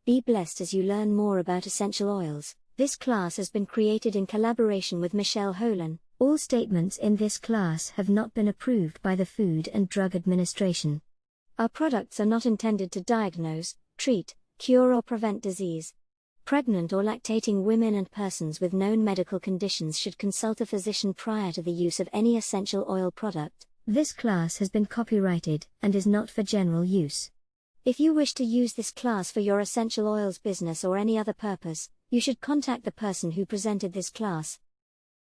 Be blessed as you learn more about essential oils. This class has been created in collaboration with Michelle Holan. All statements in this class have not been approved by the Food and Drug Administration. Our products are not intended to diagnose, treat, cure or prevent disease. Pregnant or lactating women and persons with known medical conditions should consult a physician prior to the use of any essential oil product. This class has been copyrighted and is not for general use. If you wish to use this class for your essential oils business or any other purpose, you should contact the person who presented this class.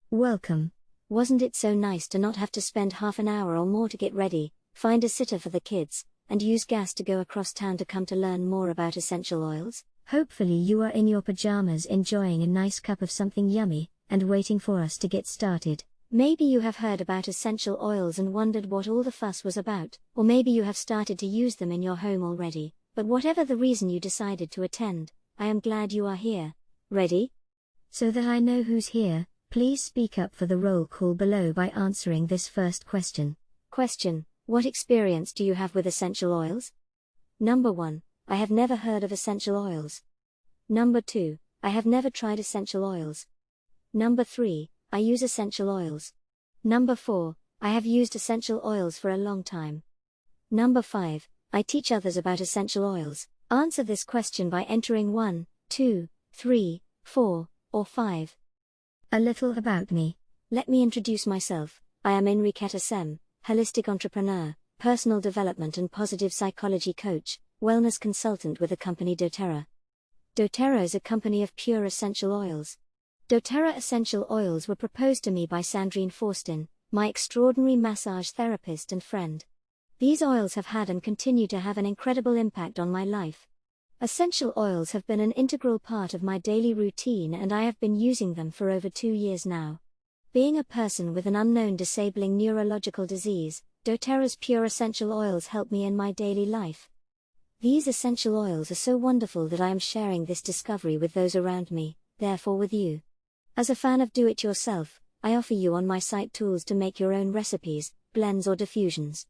Welcome. Wasn't it so nice to not have to spend half an hour or more to get ready, find a sitter for the kids, and use gas to go across town to come to learn more about essential oils? Hopefully you are in your pajamas enjoying a nice cup of something yummy, and waiting for us to get started. Maybe you have heard about essential oils and wondered what all the fuss was about, or maybe you have started to use them in your home already, but whatever the reason you decided to attend, I am glad you are here. Ready? So that I know who's here, please speak up for the roll call below by answering this first question. Question: what experience do you have with essential oils? Number 1. I have never heard of essential oils. Number 2. I have never tried essential oils. Number 3. I use essential oils. Number 4. I have used essential oils for a long time. Number 5. I teach others about essential oils. Answer this question by entering 1, 2, 3, 4, or 5. A little about me. Let me introduce myself. I am Enriqueta Sem, holistic entrepreneur, personal development and positive psychology coach, wellness consultant with the company doTERRA. doTERRA is a company of pure essential oils. doTERRA essential oils were proposed to me by Sandrine Forstin, my extraordinary massage therapist and friend. These oils have had and continue to have an incredible impact on my life. Essential oils have been an integral part of my daily routine and I have been using them for over 2 years now. Being a person with an unknown disabling neurological disease, doTERRA's pure essential oils help me in my daily life. These essential oils are so wonderful that I am sharing this discovery with those around me, therefore with you. As a fan of do-it-yourself, I offer you on my site tools to make your own recipes, blends or diffusions.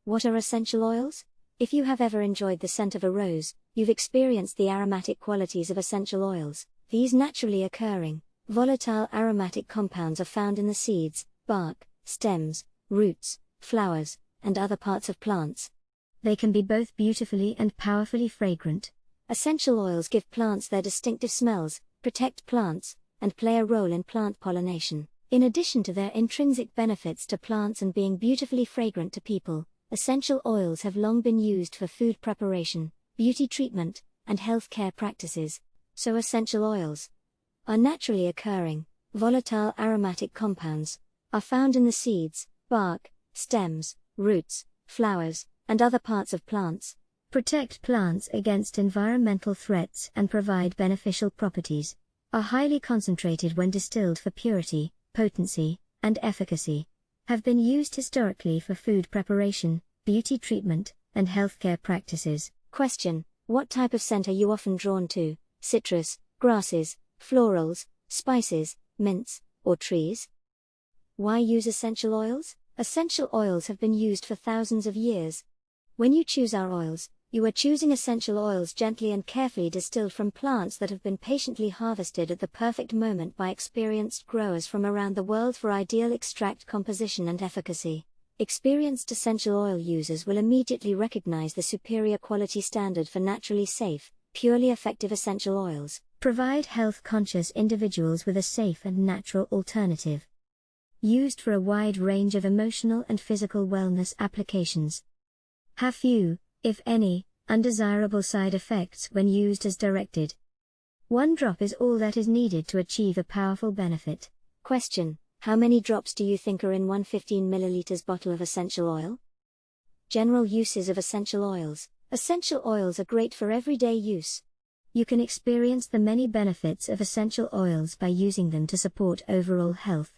What are essential oils? If you have ever enjoyed the scent of a rose, you've experienced the aromatic qualities of essential oils. These naturally occurring, volatile aromatic compounds are found in the seeds, bark, stems, roots, flowers, and other parts of plants. They can be both beautifully and powerfully fragrant. Essential oils give plants their distinctive smells, protect plants, and play a role in plant pollination. In addition to their intrinsic benefits to plants and being beautifully fragrant to people, essential oils have long been used for food preparation, beauty treatment, and healthcare practices. So essential oils are naturally occurring, volatile aromatic compounds, are found in the seeds, bark, stems, roots, flowers, and other parts of plants, protect plants against environmental threats and provide beneficial properties, are highly concentrated when distilled for purity, potency, and efficacy, have been used historically for food preparation, beauty treatment, and healthcare practices. Question: what type of scent are you often drawn to? Citrus, grasses, florals, spices, mints, or trees? Why use essential oils? Essential oils have been used for thousands of years. When you choose our oils, you are choosing essential oils gently and carefully distilled from plants that have been patiently harvested at the perfect moment by experienced growers from around the world for ideal extract composition and efficacy. Experienced essential oil users will immediately recognize the superior quality standard for naturally safe, purely effective essential oils. Provide health-conscious individuals with a safe and natural alternative. Used for a wide range of emotional and physical wellness applications. Have few, if any, undesirable side effects when used as directed. One drop is all that is needed to achieve a powerful benefit. Question: how many drops do you think are in one 15 ml bottle of essential oil? General uses of essential oils. Essential oils are great for everyday use. You can experience the many benefits of essential oils by using them to support overall health.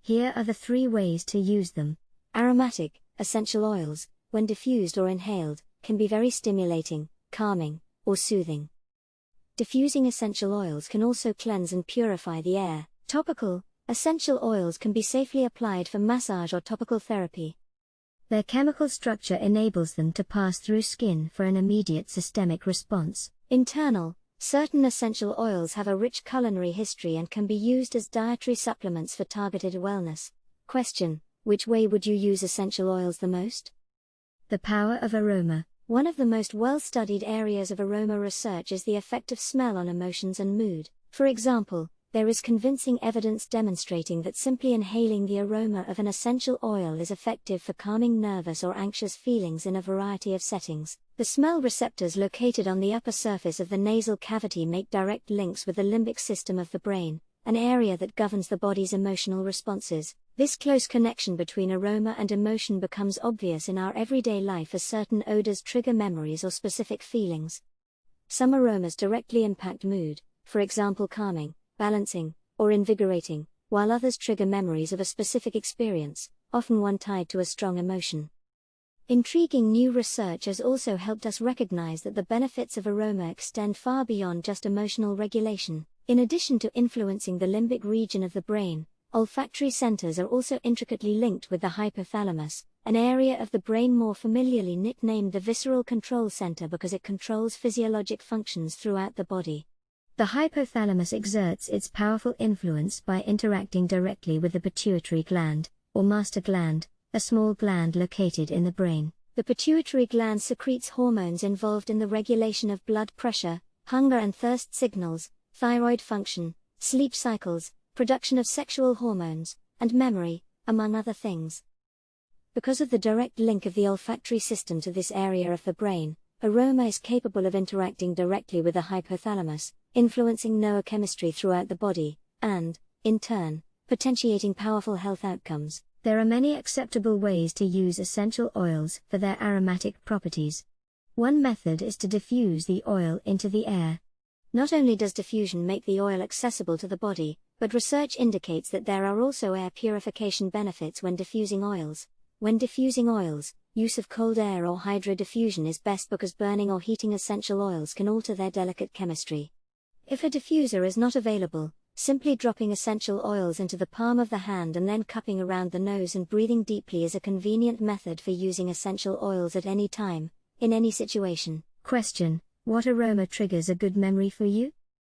Here are the 3 ways to use them. Aromatic, essential oils, when diffused or inhaled, can be very stimulating, calming, or soothing. Diffusing essential oils can also cleanse and purify the air. Topical, essential oils can be safely applied for massage or topical therapy. Their chemical structure enables them to pass through skin for an immediate systemic response. Internal. Certain essential oils have a rich culinary history and can be used as dietary supplements for targeted wellness. Question: which way would you use essential oils the most? The power of aroma. One of the most well-studied areas of aroma research is the effect of smell on emotions and mood. For example, there is convincing evidence demonstrating that simply inhaling the aroma of an essential oil is effective for calming nervous or anxious feelings in a variety of settings. The smell receptors located on the upper surface of the nasal cavity make direct links with the limbic system of the brain, an area that governs the body's emotional responses. This close connection between aroma and emotion becomes obvious in our everyday life as certain odors trigger memories or specific feelings. Some aromas directly impact mood, for example calming, balancing, or invigorating, while others trigger memories of a specific experience, often one tied to a strong emotion. Intriguing new research has also helped us recognize that the benefits of aroma extend far beyond just emotional regulation. In addition to influencing the limbic region of the brain, olfactory centers are also intricately linked with the hypothalamus, an area of the brain more familiarly nicknamed the visceral control center because it controls physiologic functions throughout the body. The hypothalamus exerts its powerful influence by interacting directly with the pituitary gland, or master gland, a small gland located in the brain. The pituitary gland secretes hormones involved in the regulation of blood pressure, hunger and thirst signals, thyroid function, sleep cycles, production of sexual hormones, and memory, among other things. Because of the direct link of the olfactory system to this area of the brain, aroma is capable of interacting directly with the hypothalamus, influencing neurochemistry throughout the body, and, in turn, potentiating powerful health outcomes. There are many acceptable ways to use essential oils for their aromatic properties. One method is to diffuse the oil into the air. Not only does diffusion make the oil accessible to the body, but research indicates that there are also air purification benefits when diffusing oils. When diffusing oils, use of cold air or hydrodiffusion is best because burning or heating essential oils can alter their delicate chemistry. If a diffuser is not available, simply dropping essential oils into the palm of the hand and then cupping around the nose and breathing deeply is a convenient method for using essential oils at any time, in any situation. Question: what aroma triggers a good memory for you?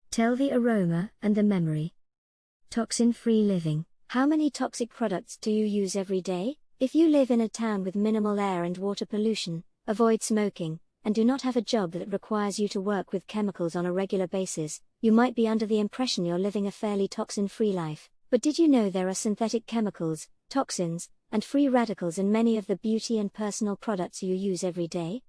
Tell the aroma and the memory. Toxin-free living. How many toxic products do you use every day? If you live in a town with minimal air and water pollution, avoid smoking, and do not have a job that requires you to work with chemicals on a regular basis, you might be under the impression you're living a fairly toxin-free life. But did you know there are synthetic chemicals, toxins, and free radicals in many of the beauty and personal products you use every day?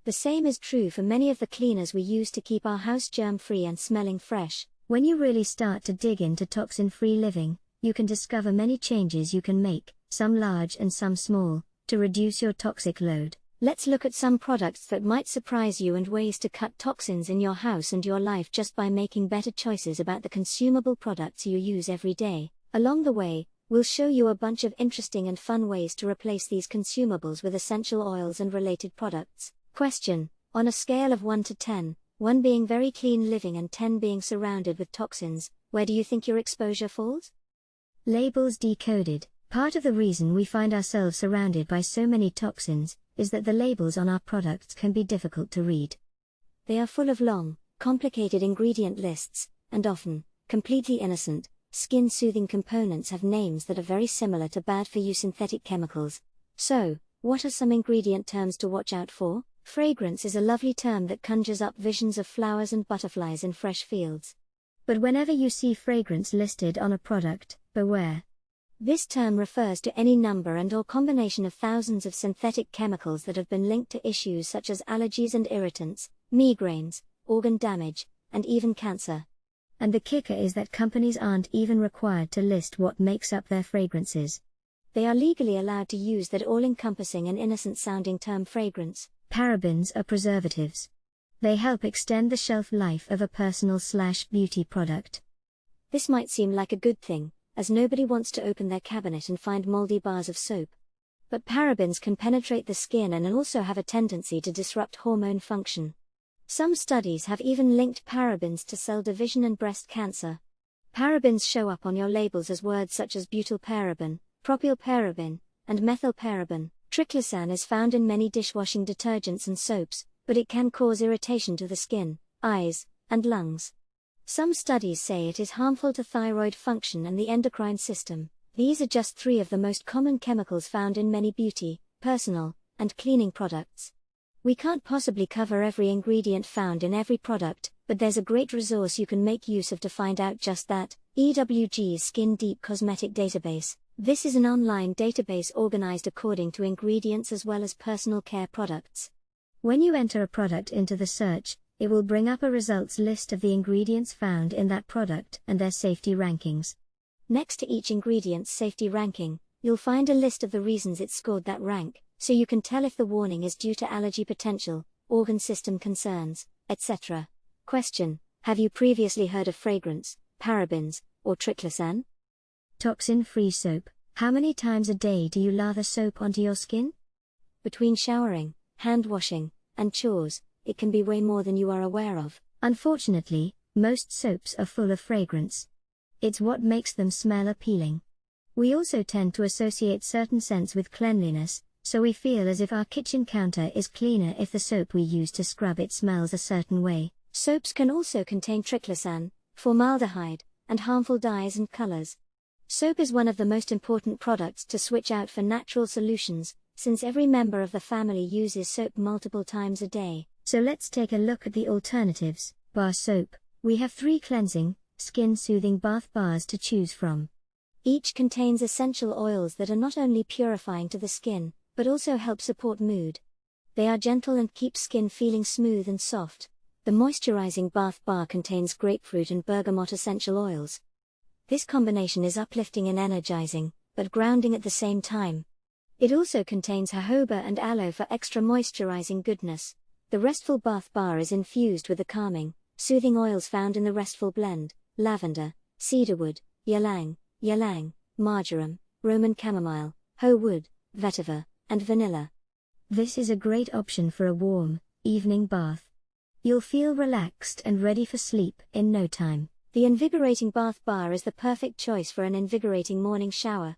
The same is true for many of the cleaners we use to keep our house germ-free and smelling fresh. When you really start to dig into toxin-free living, you can discover many changes you can make, some large and some small, to reduce your toxic load. Let's look at some products that might surprise you and ways to cut toxins in your house and your life just by making better choices about the consumable products you use every day. Along the way, we'll show you a bunch of interesting and fun ways to replace these consumables with essential oils and related products. Question: on a scale of 1 to 10, 1 being very clean living and 10 being surrounded with toxins, where do you think your exposure falls? Labels decoded. Part of the reason we find ourselves surrounded by so many toxins is that the labels on our products can be difficult to read. They are full of long, complicated ingredient lists, and often, completely innocent, skin-soothing components have names that are very similar to bad-for-you synthetic chemicals. So, what are some ingredient terms to watch out for? Fragrance is a lovely term that conjures up visions of flowers and butterflies in fresh fields. But whenever you see fragrance listed on a product, beware. This term refers to any number and/or combination of thousands of synthetic chemicals that have been linked to issues such as allergies and irritants, migraines, organ damage, and even cancer. And the kicker is that companies aren't even required to list what makes up their fragrances. They are legally allowed to use that all-encompassing and innocent-sounding term fragrance. Parabens are preservatives. They help extend the shelf life of a personal/beauty product. This might seem like a good thing, as nobody wants to open their cabinet and find moldy bars of soap. But parabens can penetrate the skin and also have a tendency to disrupt hormone function. Some studies have even linked parabens to cell division and breast cancer. Parabens show up on your labels as words such as butylparaben, propylparaben, and methylparaben. Triclosan is found in many dishwashing detergents and soaps, but it can cause irritation to the skin, eyes, and lungs. Some studies say it is harmful to thyroid function and the endocrine system. These are just 3 of the most common chemicals found in many beauty, personal, and cleaning products. We can't possibly cover every ingredient found in every product, but there's a great resource you can make use of to find out just that: EWG's Skin Deep Cosmetic Database. This is an online database organized according to ingredients as well as personal care products. When you enter a product into the search, it will bring up a results list of the ingredients found in that product and their safety rankings. Next to each ingredient's safety ranking, you'll find a list of the reasons it scored that rank, so you can tell if the warning is due to allergy potential, organ system concerns, etc. Question: have you previously heard of fragrance, parabens, or triclosan? Toxin-free soap. How many times a day do you lather soap onto your skin? Between showering, hand washing, and chores, it can be way more than you are aware of. Unfortunately, most soaps are full of fragrance. It's what makes them smell appealing. We also tend to associate certain scents with cleanliness, so we feel as if our kitchen counter is cleaner if the soap we use to scrub it smells a certain way. Soaps can also contain triclosan, formaldehyde, and harmful dyes and colors. Soap is one of the most important products to switch out for natural solutions, since every member of the family uses soap multiple times a day. So let's take a look at the alternatives. Bar soap. We have 3 cleansing, skin-soothing bath bars to choose from. Each contains essential oils that are not only purifying to the skin, but also help support mood. They are gentle and keep skin feeling smooth and soft. The moisturizing bath bar contains grapefruit and bergamot essential oils. This combination is uplifting and energizing, but grounding at the same time. It also contains jojoba and aloe for extra moisturizing goodness. The Restful Bath Bar is infused with the calming, soothing oils found in the Restful blend: lavender, cedarwood, ylang, marjoram, Roman chamomile, ho wood, vetiver, and vanilla. This is a great option for a warm, evening bath. You'll feel relaxed and ready for sleep in no time. The Invigorating Bath Bar is the perfect choice for an invigorating morning shower.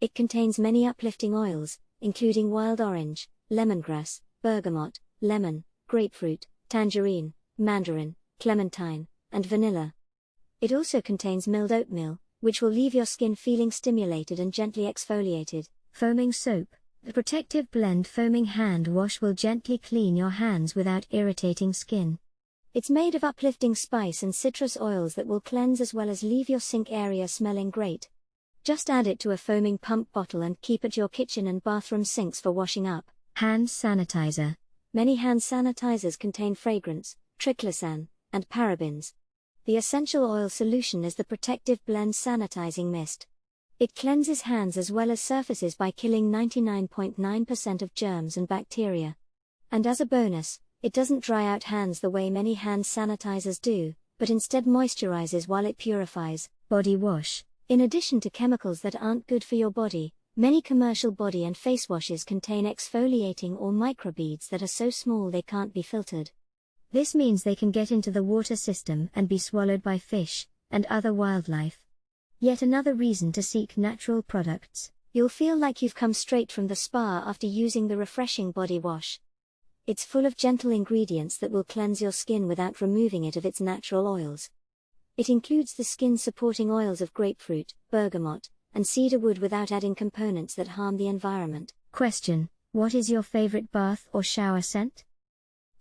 It contains many uplifting oils, including wild orange, lemongrass, bergamot, lemon, grapefruit, tangerine, mandarin, clementine, and vanilla. It also contains milled oatmeal, which will leave your skin feeling stimulated and gently exfoliated. Foaming soap. The Protective Blend Foaming Hand Wash will gently clean your hands without irritating skin. It's made of uplifting spice and citrus oils that will cleanse as well as leave your sink area smelling great. Just add it to a foaming pump bottle and keep at your kitchen and bathroom sinks for washing up. Hand sanitizer. Many hand sanitizers contain fragrance, triclosan, and parabens. The essential oil solution is the Protective Blend Sanitizing Mist. It cleanses hands as well as surfaces by killing 99.9% of germs and bacteria. And as a bonus, it doesn't dry out hands the way many hand sanitizers do, but instead moisturizes while it purifies. Body wash. In addition to chemicals that aren't good for your body, many commercial body and face washes contain exfoliating or microbeads that are so small they can't be filtered. This means they can get into the water system and be swallowed by fish and other wildlife. Yet another reason to seek natural products. You'll feel like you've come straight from the spa after using the refreshing body wash. It's full of gentle ingredients that will cleanse your skin without removing it of its natural oils. It includes the skin-supporting oils of grapefruit, bergamot, and cedarwood without adding components that harm the environment. Question: what is your favorite bath or shower scent?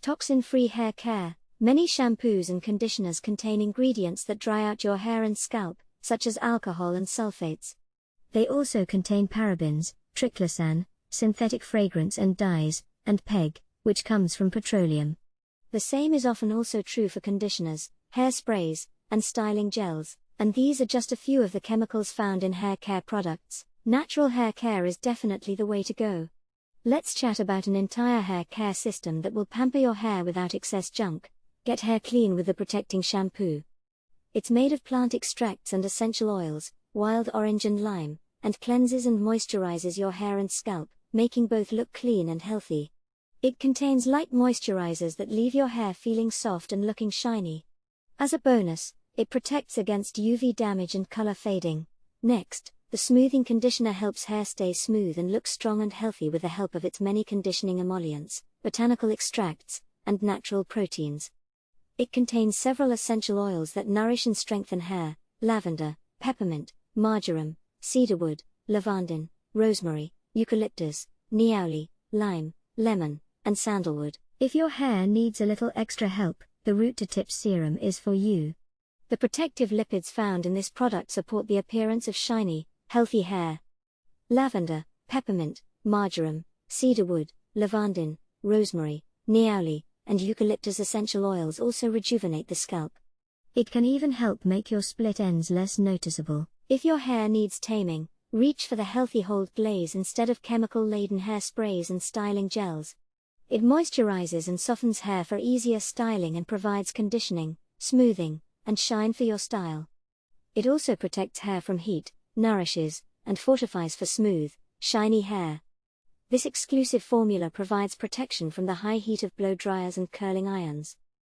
Toxin-free hair care. Many shampoos and conditioners contain ingredients that dry out your hair and scalp, such as alcohol and sulfates. They also contain parabens, triclosan, synthetic fragrance and dyes, and PEG, which comes from petroleum. The same is often also true for conditioners, hairsprays, and styling gels, and these are just a few of the chemicals found in hair care products. Natural hair care is definitely the way to go. Let's chat about an entire hair care system that will pamper your hair without excess junk. Get hair clean with the Protecting Shampoo. It's made of plant extracts and essential oils, wild orange and lime, and cleanses and moisturizes your hair and scalp, making both look clean and healthy. It contains light moisturizers that leave your hair feeling soft and looking shiny. As a bonus, it protects against UV damage and color fading. Next, The smoothing conditioner helps hair stay smooth and look strong and healthy with the help of its many conditioning emollients, botanical extracts, and natural proteins. It contains several essential oils that nourish and strengthen hair: lavender, peppermint, marjoram, cedarwood, lavandin, rosemary, eucalyptus, niaouli, lime, lemon, and sandalwood. If your hair needs a little extra help, the Root to Tips serum is for you. The protective lipids found in this product support the appearance of shiny, healthy hair. Lavender, peppermint, marjoram, cedarwood, lavandin, rosemary, niaouli, and eucalyptus essential oils also rejuvenate the scalp. It can even help make your split ends less noticeable. If your hair needs taming, reach for the Healthy Hold Glaze instead of chemical-laden hairsprays and styling gels. It moisturizes and softens hair for easier styling and provides conditioning, smoothing, and shine for your style. It also protects hair from heat, nourishes, and fortifies for smooth, shiny hair. This exclusive formula provides protection from the high heat of blow dryers and curling irons.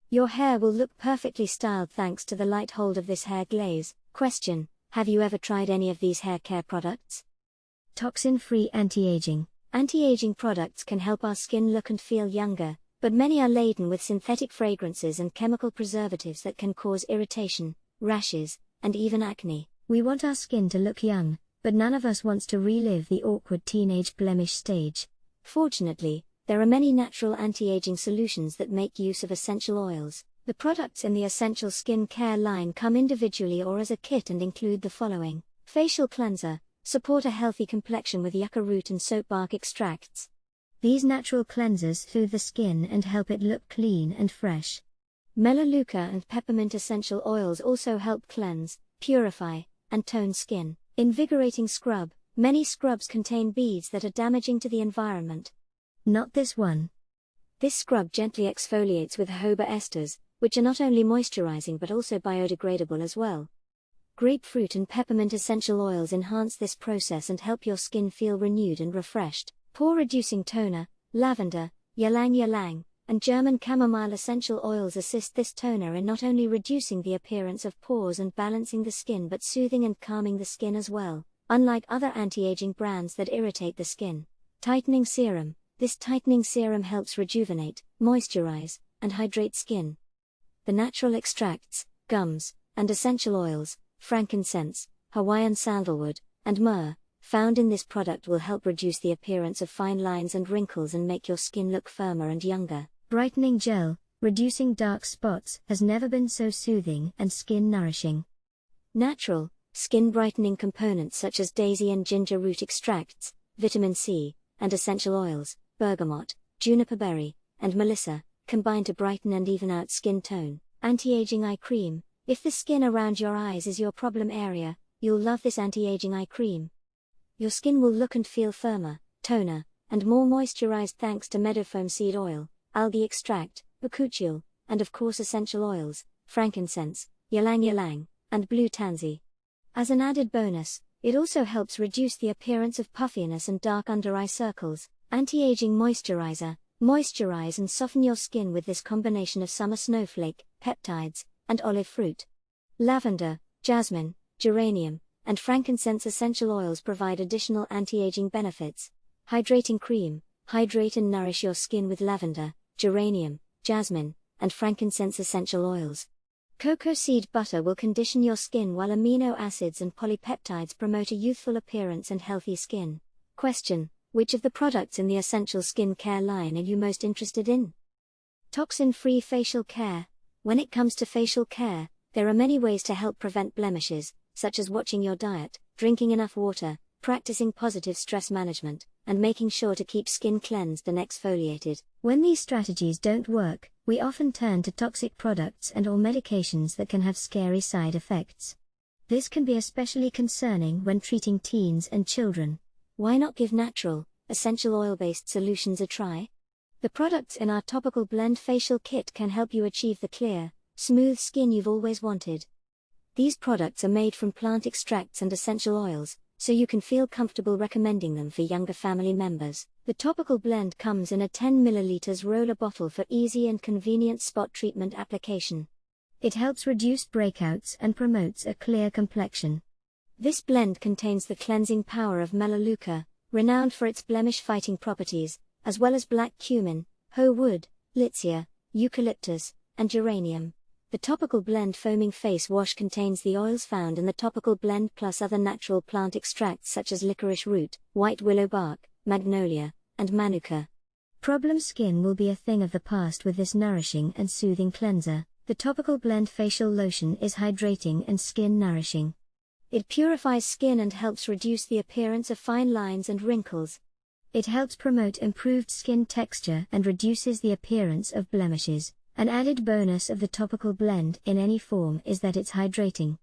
Your hair will look perfectly styled thanks to the light hold of this hair glaze. Question: have you ever tried any of these hair care products? Toxin-free anti-aging. Anti-aging products can help our skin look and feel younger, but many are laden with synthetic fragrances and chemical preservatives that can cause irritation, rashes, and even acne. We want our skin to look young, but none of us wants to relive the awkward teenage blemish stage. Fortunately, there are many natural anti-aging solutions that make use of essential oils. The products in the Essential Skin Care line come individually or as a kit and include the following: facial cleanser, support a healthy complexion with yucca root and soap bark extracts. These natural cleansers soothe the skin and help it look clean and fresh. Melaleuca and peppermint essential oils also help cleanse, purify, and tone skin. Invigorating scrub. Many scrubs contain beads that are damaging to the environment. Not this one. This scrub gently exfoliates with jojoba esters, which are not only moisturizing but also biodegradable as well. Grapefruit and peppermint essential oils enhance this process and help your skin feel renewed and refreshed. Pore-reducing toner, lavender, ylang ylang, and German chamomile essential oils assist this toner in not only reducing the appearance of pores and balancing the skin but soothing and calming the skin as well, unlike other anti-aging brands that irritate the skin. Tightening serum. This tightening serum helps rejuvenate, moisturize, and hydrate skin. The natural extracts, gums, and essential oils, frankincense, Hawaiian sandalwood, and myrrh, found in this product will help reduce the appearance of fine lines and wrinkles and make your skin look firmer and younger. Brightening gel, reducing dark spots, has never been so soothing and skin nourishing. Natural, skin brightening components such as daisy and ginger root extracts, vitamin C, and essential oils, bergamot, juniper berry, and melissa, combine to brighten and even out skin tone. Anti-aging eye cream. If the skin around your eyes is your problem area, you'll love this anti-aging eye cream. Your skin will look and feel firmer, toner, and more moisturized thanks to meadowfoam seed oil, algae extract, bakuchiol, and of course essential oils, frankincense, ylang ylang, and blue tansy. As an added bonus, it also helps reduce the appearance of puffiness and dark under eye circles. Anti-aging moisturizer. Moisturize and soften your skin with this combination of summer snowflake, peptides, and olive fruit. Lavender, jasmine, geranium, and frankincense essential oils provide additional anti-aging benefits. Hydrating cream. Hydrate and nourish your skin with lavender, geranium, jasmine, and frankincense essential oils. Cocoa seed butter will condition your skin while amino acids and polypeptides promote a youthful appearance and healthy skin. Question: which of the products in the Essential Skin Care line are you most interested in? Toxin-free facial care. When it comes to facial care, there are many ways to help prevent blemishes, such as watching your diet, drinking enough water, practicing positive stress management, and making sure to keep skin cleansed and exfoliated. When these strategies don't work, we often turn to toxic products and/or medications that can have scary side effects. This can be especially concerning when treating teens and children. Why not give natural, essential oil-based solutions a try? The products in our topical blend facial kit can help you achieve the clear, smooth skin you've always wanted. These products are made from plant extracts and essential oils, so you can feel comfortable recommending them for younger family members. The topical blend comes in a 10 ml roller bottle for easy and convenient spot treatment application. It helps reduce breakouts and promotes a clear complexion. This blend contains the cleansing power of Melaleuca, renowned for its blemish-fighting properties, as well as black cumin, ho wood, litsea, eucalyptus, and geranium. The topical blend foaming face wash contains the oils found in the topical blend plus other natural plant extracts such as licorice root, white willow bark, magnolia, and manuka. Problem skin will be a thing of the past with this nourishing and soothing cleanser. The topical blend facial lotion is hydrating and skin nourishing. It purifies skin and helps reduce the appearance of fine lines and wrinkles. It helps promote improved skin texture and reduces the appearance of blemishes. An added bonus of the topical blend in any form is that it's hydrating.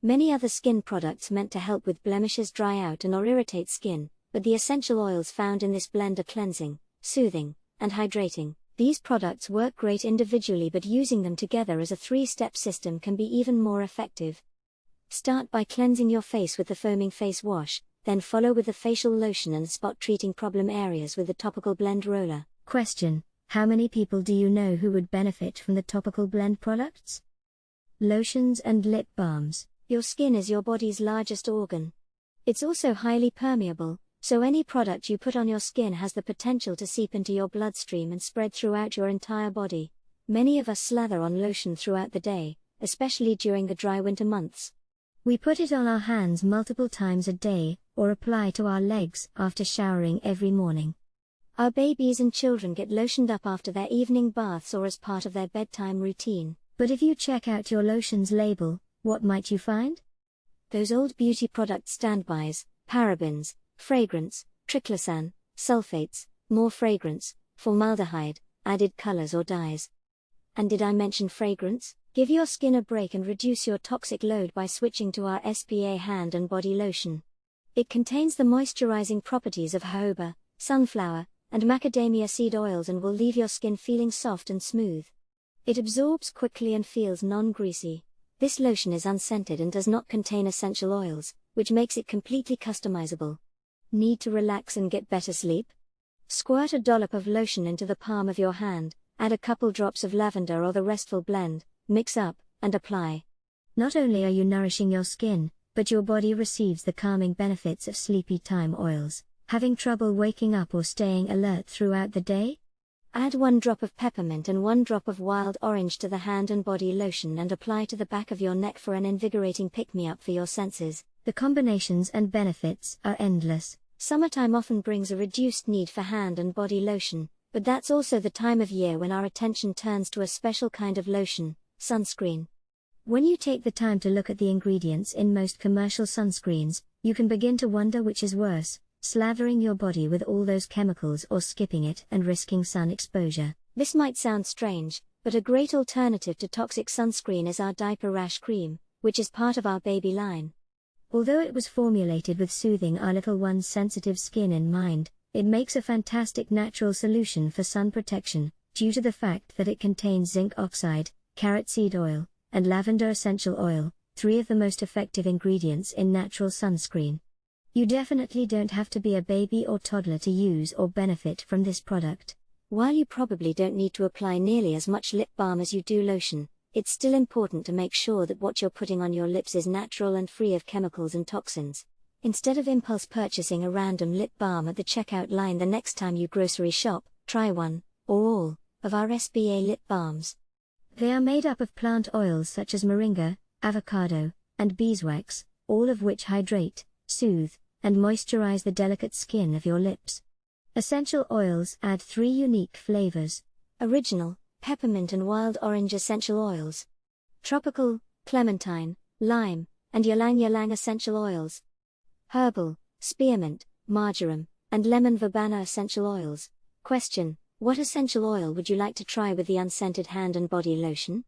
Many other skin products meant to help with blemishes dry out and or irritate skin, but the essential oils found in this blend are cleansing, soothing, and hydrating. These products work great individually, but using them together as a 3-step system can be even more effective. Start by cleansing your face with the foaming face wash, then follow with the facial lotion and spot treating problem areas with the topical blend roller. Question: how many people do you know who would benefit from the topical blend products? Lotions and lip balms. Your skin is your body's largest organ. It's also highly permeable, so any product you put on your skin has the potential to seep into your bloodstream and spread throughout your entire body. Many of us slather on lotion throughout the day, especially during the dry winter months. We put it on our hands multiple times a day, or apply to our legs after showering every morning. Our babies and children get lotioned up after their evening baths or as part of their bedtime routine. But if you check out your lotion's label, what might you find? Those old beauty product standbys, parabens, fragrance, triclosan, sulfates, more fragrance, formaldehyde, added colors or dyes. And did I mention fragrance? Give your skin a break and reduce your toxic load by switching to our SPA hand and body lotion. It contains the moisturizing properties of jojoba, sunflower, and macadamia seed oils and will leave your skin feeling soft and smooth. It absorbs quickly and feels non-greasy. This lotion is unscented and does not contain essential oils, which makes it completely customizable. Need to relax and get better sleep? Squirt a dollop of lotion into the palm of your hand, add a couple drops of lavender or the restful blend, mix up, and apply. Not only are you nourishing your skin, but your body receives the calming benefits of sleepy time oils. Having trouble waking up or staying alert throughout the day? Add 1 drop of peppermint and 1 drop of wild orange to the hand and body lotion and apply to the back of your neck for an invigorating pick-me-up for your senses. The combinations and benefits are endless. Summertime often brings a reduced need for hand and body lotion, but that's also the time of year when our attention turns to a special kind of lotion, sunscreen. When you take the time to look at the ingredients in most commercial sunscreens, you can begin to wonder which is worse, slathering your body with all those chemicals or skipping it and risking sun exposure. This might sound strange, but a great alternative to toxic sunscreen is our diaper rash cream, which is part of our baby line. Although it was formulated with soothing our little one's sensitive skin in mind, it makes a fantastic natural solution for sun protection, due to the fact that it contains zinc oxide, carrot seed oil, and lavender essential oil, 3 of the most effective ingredients in natural sunscreen. You definitely don't have to be a baby or toddler to use or benefit from this product. While you probably don't need to apply nearly as much lip balm as you do lotion, it's still important to make sure that what you're putting on your lips is natural and free of chemicals and toxins. Instead of impulse purchasing a random lip balm at the checkout line the next time you grocery shop, try one, or all, of our SBA lip balms. They are made up of plant oils such as moringa, avocado, and beeswax, all of which hydrate, soothe, and moisturize the delicate skin of your lips. Essential oils add 3 unique flavors: original, peppermint and wild orange essential oils; tropical, clementine, lime, and ylang ylang essential oils; herbal, spearmint, marjoram, and lemon verbena essential oils. Question: what essential oil would you like to try with the unscented hand and body lotion?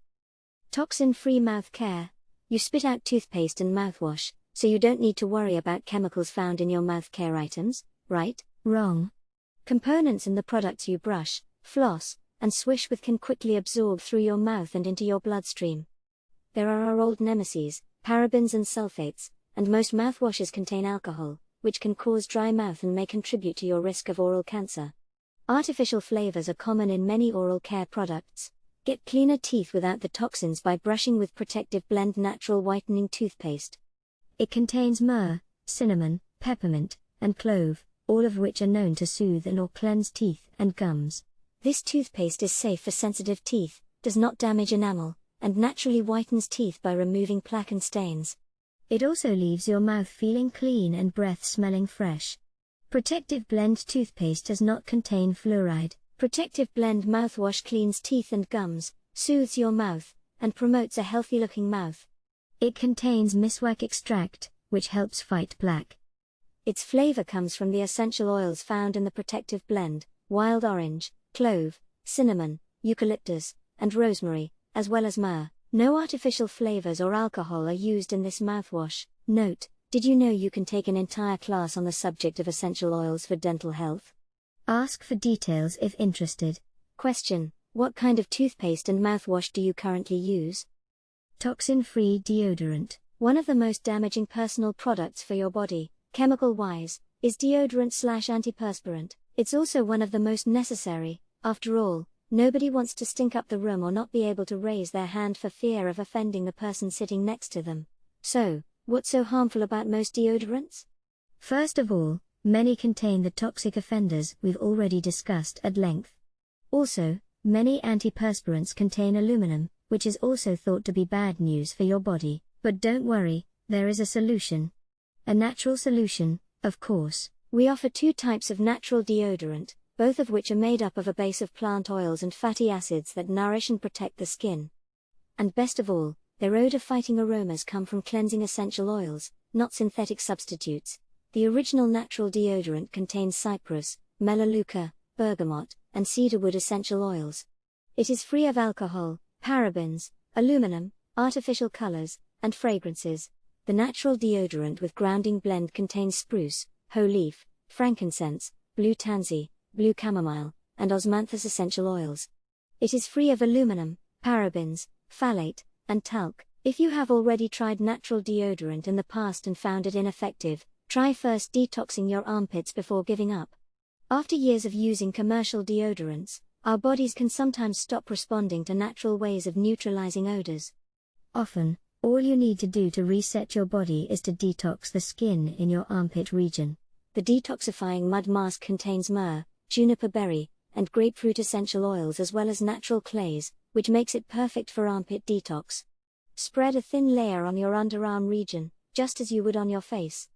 Toxin-free mouth care. You spit out toothpaste and mouthwash, so you don't need to worry about chemicals found in your mouth care items, right? Wrong. Components in the products you brush, floss, and swish with can quickly absorb through your mouth and into your bloodstream. There are our old nemesis, parabens and sulfates, and most mouthwashes contain alcohol, which can cause dry mouth and may contribute to your risk of oral cancer. Artificial flavors are common in many oral care products. Get cleaner teeth without the toxins by brushing with Protective Blend Natural Whitening Toothpaste. It contains myrrh, cinnamon, peppermint, and clove, all of which are known to soothe and/or cleanse teeth and gums. This toothpaste is safe for sensitive teeth, does not damage enamel, and naturally whitens teeth by removing plaque and stains. It also leaves your mouth feeling clean and breath smelling fresh. Protective Blend toothpaste does not contain fluoride. Protective Blend mouthwash cleans teeth and gums, soothes your mouth, and promotes a healthy-looking mouth. It contains miswak extract, which helps fight plaque. Its flavor comes from the essential oils found in the Protective Blend: wild orange, clove, cinnamon, eucalyptus, and rosemary, as well as myrrh. No artificial flavors or alcohol are used in this mouthwash. Note: did you know you can take an entire class on the subject of essential oils for dental health? Ask for details if interested. Question: what kind of toothpaste and mouthwash do you currently use? Toxin-free deodorant. One of the most damaging personal products for your body, chemical-wise, is deodorant/antiperspirant. It's also one of the most necessary. After all, nobody wants to stink up the room or not be able to raise their hand for fear of offending the person sitting next to them. So, what's so harmful about most deodorants? First of all, many contain the toxic offenders we've already discussed at length. Also, many antiperspirants contain aluminum, which is also thought to be bad news for your body. But don't worry, there is a solution. A natural solution, of course. We offer 2 types of natural deodorant, both of which are made up of a base of plant oils and fatty acids that nourish and protect the skin. And best of all, their odor-fighting aromas come from cleansing essential oils, not synthetic substitutes. The original natural deodorant contains cypress, melaleuca, bergamot, and cedarwood essential oils. It is free of alcohol, parabens, aluminum, artificial colors, and fragrances. The natural deodorant with grounding blend contains spruce, whole leaf, frankincense, blue tansy, blue chamomile, and osmanthus essential oils. It is free of aluminum, parabens, phthalate, and talc. If you have already tried natural deodorant in the past and found it ineffective, try first detoxing your armpits before giving up. After years of using commercial deodorants, our bodies can sometimes stop responding to natural ways of neutralizing odors. Often, all you need to do to reset your body is to detox the skin in your armpit region. The detoxifying mud mask contains myrrh, juniper berry, and grapefruit essential oils as well as natural clays, which makes it perfect for armpit detox. Spread a thin layer on your underarm region, just as you would on your face.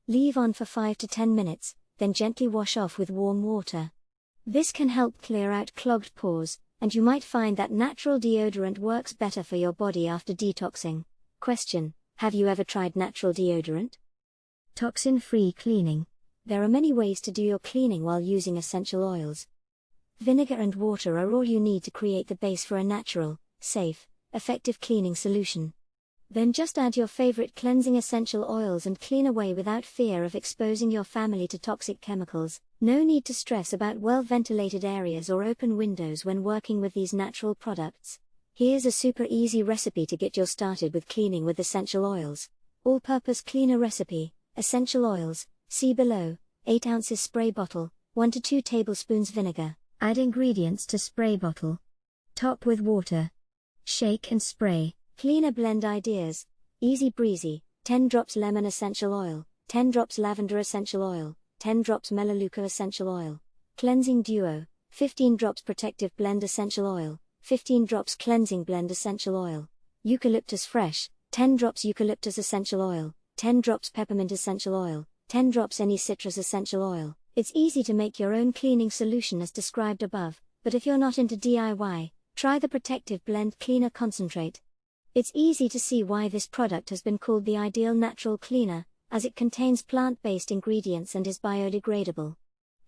Leave on for 5 to 10 minutes, then gently wash off with warm water. This can help clear out clogged pores, and you might find that natural deodorant works better for your body after detoxing. Question: have you ever tried natural deodorant? Toxin-free cleaning. There are many ways to do your cleaning while using essential oils. Vinegar and water are all you need to create the base for a natural, safe, effective cleaning solution. Then just add your favorite cleansing essential oils and clean away without fear of exposing your family to toxic chemicals. No need to stress about well-ventilated areas or open windows when working with these natural products. Here's a super easy recipe to get you started with cleaning with essential oils. All-purpose cleaner recipe: essential oils, see below, 8 ounces spray bottle, 1 to 2 tablespoons vinegar. Add ingredients to spray bottle. Top with water. Shake and spray. Cleaner blend ideas: easy breezy, 10 drops lemon essential oil, 10 drops lavender essential oil, 10 drops melaleuca essential oil. Cleansing duo: 15 drops protective blend essential oil, 15 drops cleansing blend essential oil. Eucalyptus fresh: 10 drops eucalyptus essential oil, 10 drops peppermint essential oil, 10 drops any citrus essential oil. It's easy to make your own cleaning solution as described above, but if you're not into DIY, try the Protective Blend Cleaner Concentrate. It's easy to see why this product has been called the ideal natural cleaner, as it contains plant-based ingredients and is biodegradable.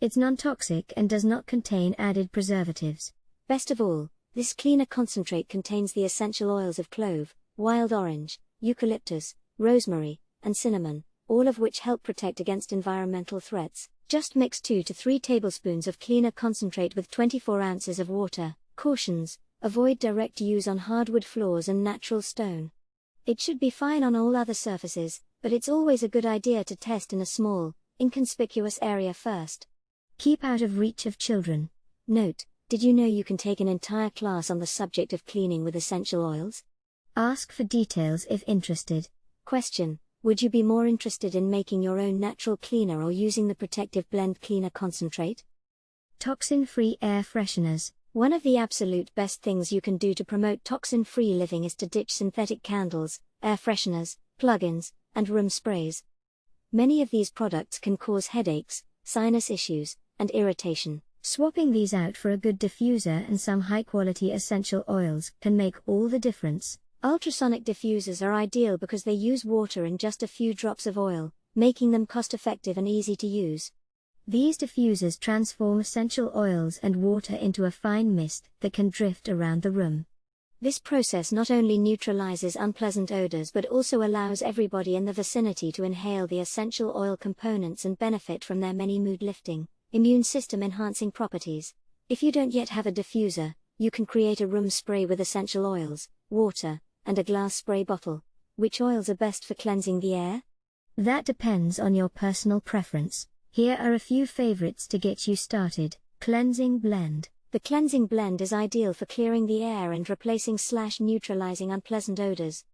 It's non-toxic and does not contain added preservatives. Best of all, this cleaner concentrate contains the essential oils of clove, wild orange, eucalyptus, rosemary, and cinnamon, all of which help protect against environmental threats. Just mix 2 to 3 tablespoons of cleaner concentrate with 24 ounces of water. Cautions: avoid direct use on hardwood floors and natural stone. It should be fine on all other surfaces, but it's always a good idea to test in a small, inconspicuous area first. Keep out of reach of children. Note: did you know you can take an entire class on the subject of cleaning with essential oils? Ask for details if interested. Question: Would you be more interested in making your own natural cleaner or using the Protective Blend Cleaner Concentrate? Toxin-free air fresheners. One of the absolute best things you can do to promote toxin-free living is to ditch synthetic candles, air fresheners, plug-ins, and room sprays. Many of these products can cause headaches, sinus issues, and irritation. Swapping these out for a good diffuser and some high-quality essential oils can make all the difference. Ultrasonic diffusers are ideal because they use water and just a few drops of oil, making them cost-effective and easy to use. These diffusers transform essential oils and water into a fine mist that can drift around the room. This process not only neutralizes unpleasant odors but also allows everybody in the vicinity to inhale the essential oil components and benefit from their many mood-lifting, immune system enhancing properties. If you don't yet have a diffuser, you can create a room spray with essential oils, water, and a glass spray bottle. Which oils are best for cleansing the air? That depends on your personal preference. Here are a few favorites to get you started. Cleansing Blend. The Cleansing Blend is ideal for clearing the air and replacing/neutralizing unpleasant odors.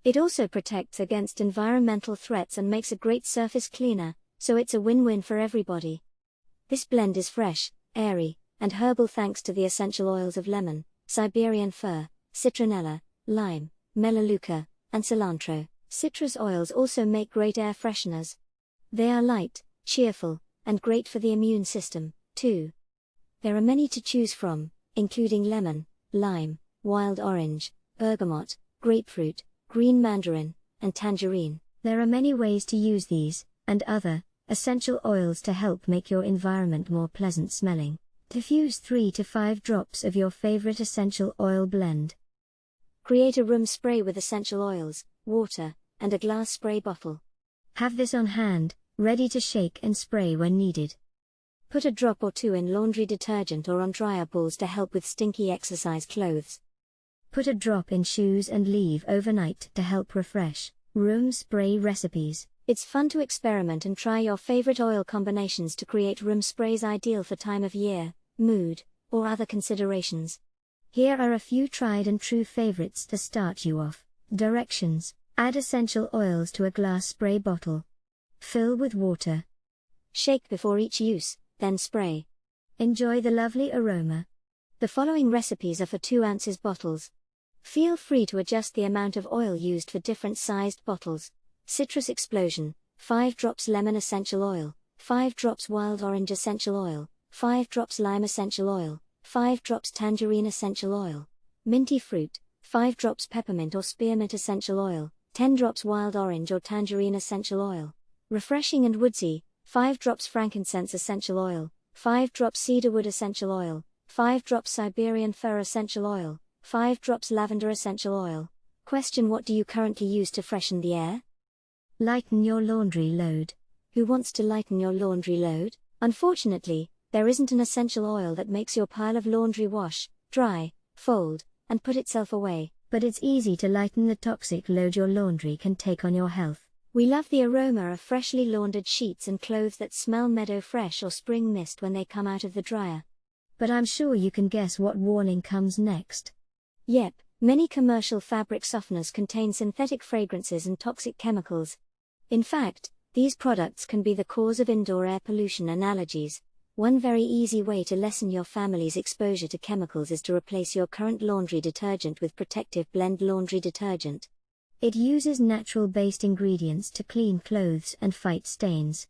It also protects against environmental threats and makes a great surface cleaner, so it's a win-win for everybody. This blend is fresh, airy, and herbal thanks to the essential oils of lemon, Siberian fir, citronella, lime, melaleuca, and cilantro. Citrus oils also make great air fresheners. They are light, cheerful, and great for the immune system, too. There are many to choose from, including lemon, lime, wild orange, bergamot, grapefruit, green mandarin, and tangerine. There are many ways to use these, and other, essential oils to help make your environment more pleasant smelling. Diffuse 3 to 5 drops of your favorite essential oil blend. Create a room spray with essential oils, water, and a glass spray bottle. Have this on hand, ready to shake and spray when needed. Put a drop or two in laundry detergent or on dryer balls to help with stinky exercise clothes. Put a drop in shoes and leave overnight to help refresh. Room spray recipes. It's fun to experiment and try your favorite oil combinations to create room sprays ideal for time of year, mood, or other considerations. Here are a few tried and true favorites to start you off. Directions. Add essential oils to a glass spray bottle. Fill with water. Shake before each use, then spray. Enjoy the lovely aroma. The following recipes are for 2 ounces bottles. Feel free to adjust the amount of oil used for different sized bottles. Citrus Explosion, 5 drops lemon essential oil, 5 drops wild orange essential oil, 5 drops lime essential oil, 5 drops tangerine essential oil. Minty Fruit, 5 drops peppermint or spearmint essential oil, 10 drops wild orange or tangerine essential oil. Refreshing and Woodsy, 5 drops frankincense essential oil, 5 drops cedarwood essential oil, 5 drops Siberian fir essential oil, 5 drops lavender essential oil. Question: what do you currently use to freshen the air? Lighten your laundry load. Who wants to lighten your laundry load? Unfortunately, there isn't an essential oil that makes your pile of laundry wash, dry, fold, and put itself away. But it's easy to lighten the toxic load your laundry can take on your health. We love the aroma of freshly laundered sheets and clothes that smell meadow fresh or spring mist when they come out of the dryer. But I'm sure you can guess what warning comes next. Yep, many commercial fabric softeners contain synthetic fragrances and toxic chemicals. In fact, these products can be the cause of indoor air pollution and allergies. One very easy way to lessen your family's exposure to chemicals is to replace your current laundry detergent with Protective Blend laundry detergent. It uses natural-based ingredients to clean clothes and fight stains.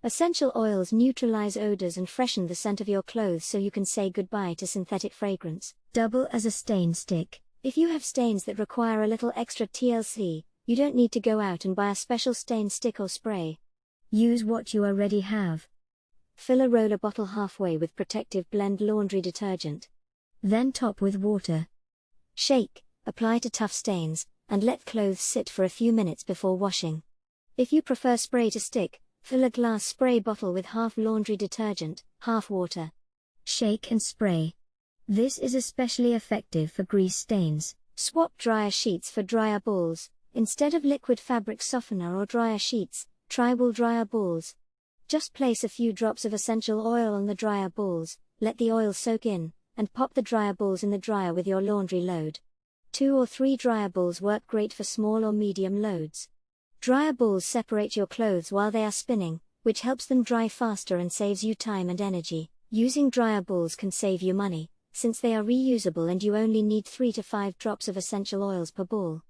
Essential oils neutralize odors and freshen the scent of your clothes so you can say goodbye to synthetic fragrance. Double as a stain stick. If you have stains that require a little extra TLC, you don't need to go out and buy a special stain stick or spray. Use what you already have. Fill a roller bottle halfway with Protective Blend laundry detergent. Then top with water. Shake, apply to tough stains, and let clothes sit for a few minutes before washing. If you prefer spray to stick, fill a glass spray bottle with half laundry detergent, half water. Shake and spray. This is especially effective for grease stains. Swap dryer sheets for dryer balls. Instead of liquid fabric softener or dryer sheets, try wool dryer balls. Just place a few drops of essential oil on the dryer balls, let the oil soak in, and pop the dryer balls in the dryer with your laundry load. 2 or 3 dryer balls work great for small or medium loads. Dryer balls separate your clothes while they are spinning, which helps them dry faster and saves you time and energy. Using dryer balls can save you money, since they are reusable and you only need 3 to 5 drops of essential oils per ball.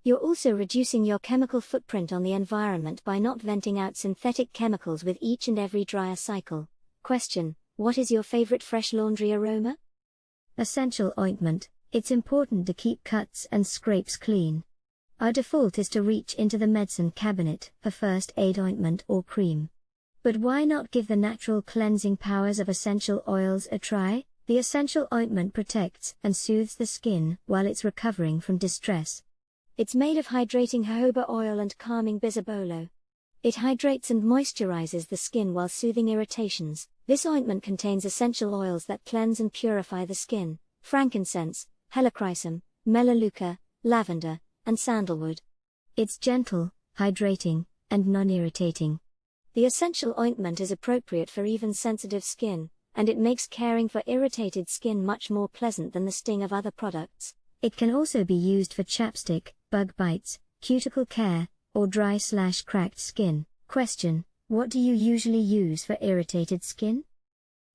You're also reducing your chemical footprint on the environment by not venting out synthetic chemicals with each and every dryer cycle. Question: what is your favorite fresh laundry aroma? Essential ointment. It's important to keep cuts and scrapes clean. Our default is to reach into the medicine cabinet for first aid ointment or cream. But why not give the natural cleansing powers of essential oils a try? The essential ointment protects and soothes the skin while it's recovering from distress. It's made of hydrating jojoba oil and calming bisabolol. It hydrates and moisturizes the skin while soothing irritations. This ointment contains essential oils that cleanse and purify the skin: frankincense, helichrysum, melaleuca, lavender, and sandalwood. It's gentle, hydrating, and non-irritating. The essential ointment is appropriate for even sensitive skin, and it makes caring for irritated skin much more pleasant than the sting of other products. It can also be used for chapstick, bug bites, cuticle care, or dry/cracked skin. Question: what do you usually use for irritated skin?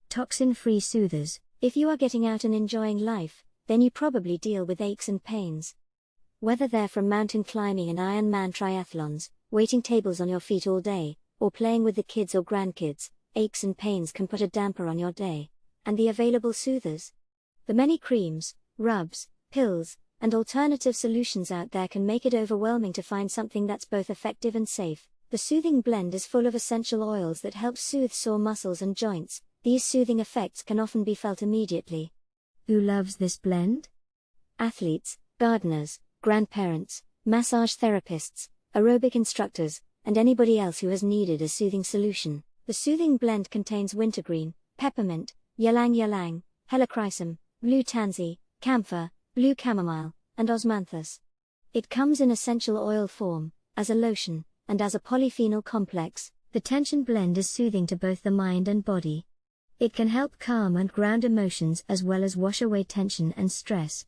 Toxin-free soothers. If you are getting out and enjoying life, then you probably deal with aches and pains. Whether they're from mountain climbing and Ironman triathlons, waiting tables on your feet all day, or playing with the kids or grandkids, aches and pains can put a damper on your day. And the available soothers? The many creams, rubs, pills, and alternative solutions out there can make it overwhelming to find something that's both effective and safe. The Soothing Blend is full of essential oils that help soothe sore muscles and joints. These soothing effects can often be felt immediately. Who loves this blend? Athletes, gardeners, grandparents, massage therapists, aerobic instructors, and anybody else who has needed a soothing solution. The Soothing Blend contains wintergreen, peppermint, ylang ylang, helichrysum, blue tansy, camphor, blue chamomile, and osmanthus. It comes in essential oil form, as a lotion, and as a polyphenol complex. The Tension Blend is soothing to both the mind and body. It can help calm and ground emotions as well as wash away tension and stress.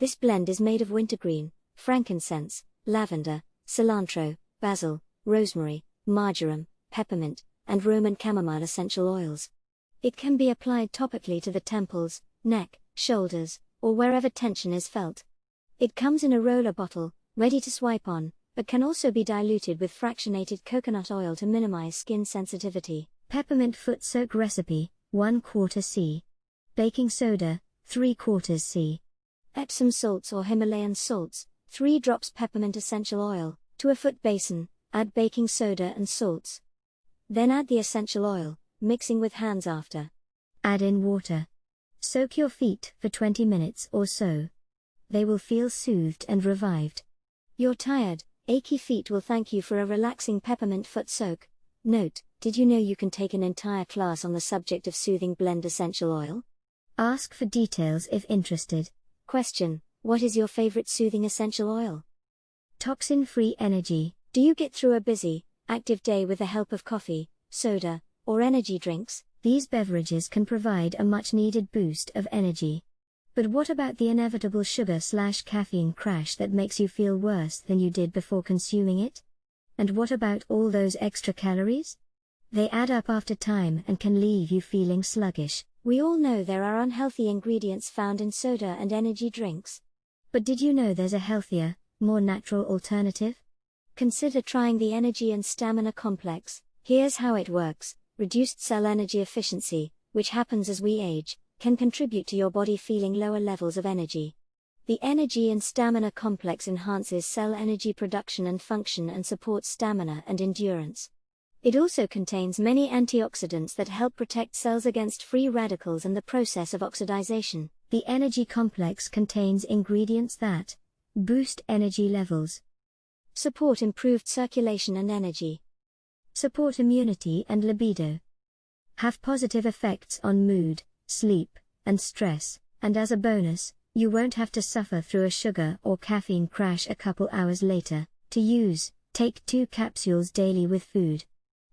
This blend is made of wintergreen, frankincense, lavender, cilantro, basil, rosemary, marjoram, peppermint, and Roman chamomile essential oils. It can be applied topically to the temples, neck, shoulders, or wherever tension is felt. It comes in a roller bottle, ready to swipe on, but can also be diluted with fractionated coconut oil to minimize skin sensitivity. Peppermint foot soak recipe, 1/4 c. Baking soda, 3/4 c. Epsom salts or Himalayan salts, 3 drops peppermint essential oil. To a foot basin, add baking soda and salts. Then add the essential oil, mixing with hands after. Add in water. Soak your feet for 20 minutes or so. They will feel soothed and revived. Your tired, achy feet will thank you for a relaxing peppermint foot soak. Note: did you know you can take an entire class on the subject of Soothing Blend essential oil? Ask for details if interested. Question: what is your favorite soothing essential oil? Toxin-free energy. Do you get through a busy, active day with the help of coffee, soda, or energy drinks? These beverages can provide a much-needed boost of energy. But what about the inevitable sugar/caffeine crash that makes you feel worse than you did before consuming it? And what about all those extra calories? They add up after time and can leave you feeling sluggish. We all know there are unhealthy ingredients found in soda and energy drinks. But did you know there's a healthier, more natural alternative? Consider trying the Energy and Stamina Complex. Here's how it works. Reduced cell energy efficiency, which happens as we age, can contribute to your body feeling lower levels of energy. The Energy and Stamina Complex enhances cell energy production and function and supports stamina and endurance. It also contains many antioxidants that help protect cells against free radicals and the process of oxidation. The Energy Complex contains ingredients that boost energy levels, support improved circulation and energy, support immunity and libido, have positive effects on mood, sleep, and stress, and as a bonus, you won't have to suffer through a sugar or caffeine crash a couple hours later. To use, take 2 capsules daily with food.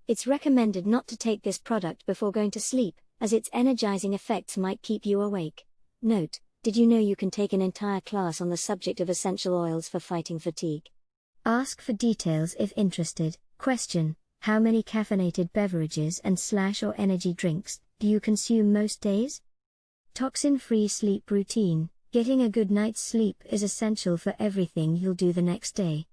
It's recommended not to take this product before going to sleep, as its energizing effects might keep you awake. Note: did you know you can take an entire class on the subject of essential oils for fighting fatigue? Ask for details if interested. Question: how many caffeinated beverages and / or energy drinks do you consume most days? Toxin-free sleep routine. Getting a good night's sleep is essential for everything you'll do the next day.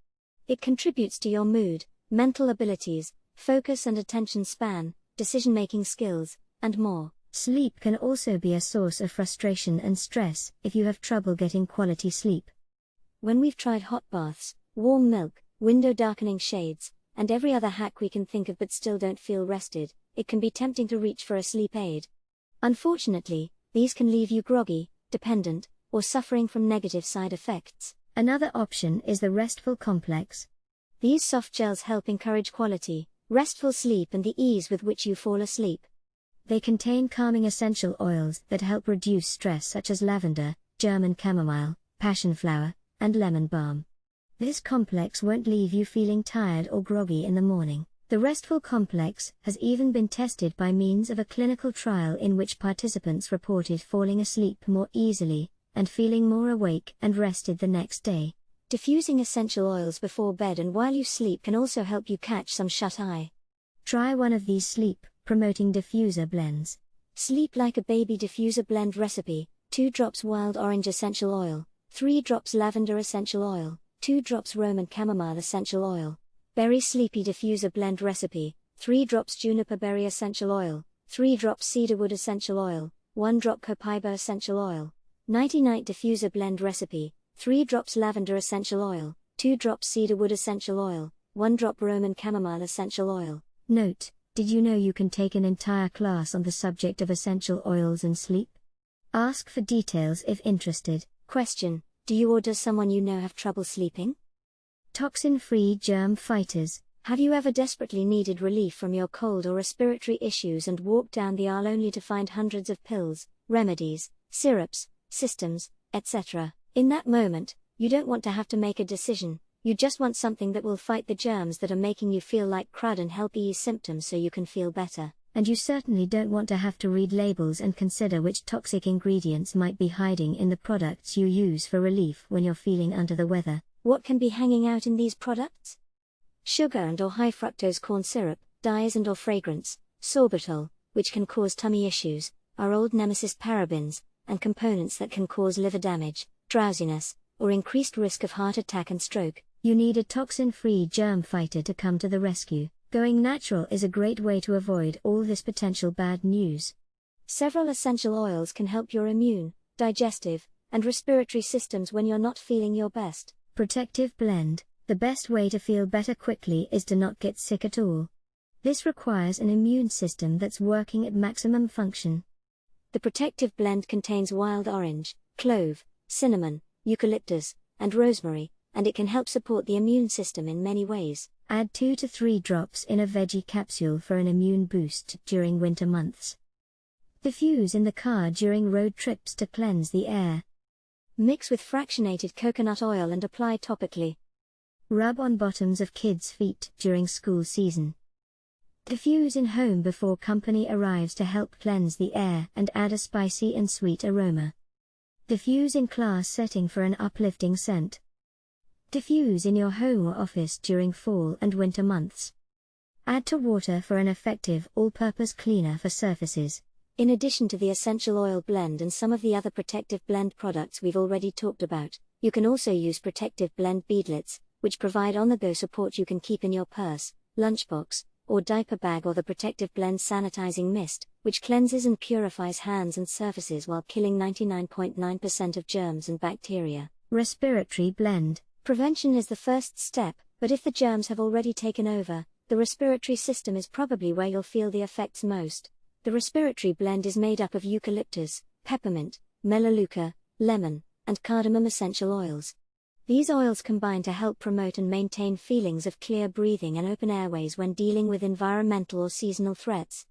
It contributes to your mood, mental abilities, focus and attention span, decision-making skills, and more. Sleep can also be a source of frustration and stress if you have trouble getting quality sleep. When we've tried hot baths, warm milk, window darkening shades, and every other hack we can think of but still don't feel rested, it can be tempting to reach for a sleep aid. Unfortunately, these can leave you groggy, dependent, or suffering from negative side effects. Another option is the Restful Complex. These soft gels help encourage quality, restful sleep and the ease with which you fall asleep. They contain calming essential oils that help reduce stress such as lavender, German chamomile, passion flower, and lemon balm. This complex won't leave you feeling tired or groggy in the morning. The Restful Complex has even been tested by means of a clinical trial in which participants reported falling asleep more easily and feeling more awake and rested the next day. Diffusing essential oils before bed and while you sleep can also help you catch some shut-eye. Try one of these sleep-promoting diffuser blends. Sleep Like a Baby Diffuser Blend Recipe: 2 drops wild orange essential oil, 3 drops lavender essential oil, 2 drops Roman chamomile essential oil. Berry Sleepy Diffuser Blend Recipe: 3 drops juniper berry essential oil, 3 drops cedarwood essential oil, 1 drop copaiba essential oil. Nighty Night Diffuser Blend Recipe: 3 drops lavender essential oil, 2 drops cedarwood essential oil, 1 drop Roman chamomile essential oil. Note: did you know you can take an entire class on the subject of essential oils and sleep? Ask for details if interested. Question: do you or does someone you know have trouble sleeping? Toxin-free germ fighters. Have you ever desperately needed relief from your cold or respiratory issues and walked down the aisle only to find hundreds of pills, remedies, syrups, systems, etc.? In that moment, you don't want to have to make a decision, you just want something that will fight the germs that are making you feel like crud and help ease symptoms so you can feel better. And you certainly don't want to have to read labels and consider which toxic ingredients might be hiding in the products you use for relief when you're feeling under the weather. What can be hanging out in these products? Sugar and/or high fructose corn syrup, dyes and/or fragrance, sorbitol, which can cause tummy issues, our old nemesis parabens, and components that can cause liver damage, drowsiness, or increased risk of heart attack and stroke. You need a toxin-free germ fighter to come to the rescue. Going natural is a great way to avoid all this potential bad news. Several essential oils can help your immune, digestive, and respiratory systems when you're not feeling your best. Protective Blend. The best way to feel better quickly is to not get sick at all. This requires an immune system that's working at maximum function. The Protective Blend contains wild orange, clove, cinnamon, eucalyptus, and rosemary, and it can help support the immune system in many ways. Add 2 to 3 drops in a veggie capsule for an immune boost during winter months. Diffuse in the car during road trips to cleanse the air. Mix with fractionated coconut oil and apply topically. Rub on bottoms of kids' feet during school season. Diffuse in home before company arrives to help cleanse the air and add a spicy and sweet aroma. Diffuse in class setting for an uplifting scent. Diffuse in your home or office during fall and winter months. Add to water for an effective all-purpose cleaner for surfaces. In addition to the essential oil blend and some of the other Protective Blend products we've already talked about, you can also use Protective Blend beadlets, which provide on-the-go support you can keep in your purse, lunchbox, or diaper bag, or the Protective Blend sanitizing mist, which cleanses and purifies hands and surfaces while killing 99.9% of germs and bacteria. Respiratory Blend. Prevention is the first step, but if the germs have already taken over, the respiratory system is probably where you'll feel the effects most. The Respiratory Blend is made up of eucalyptus, peppermint, melaleuca, lemon, and cardamom essential oils. These oils combine to help promote and maintain feelings of clear breathing and open airways when dealing with environmental or seasonal threats.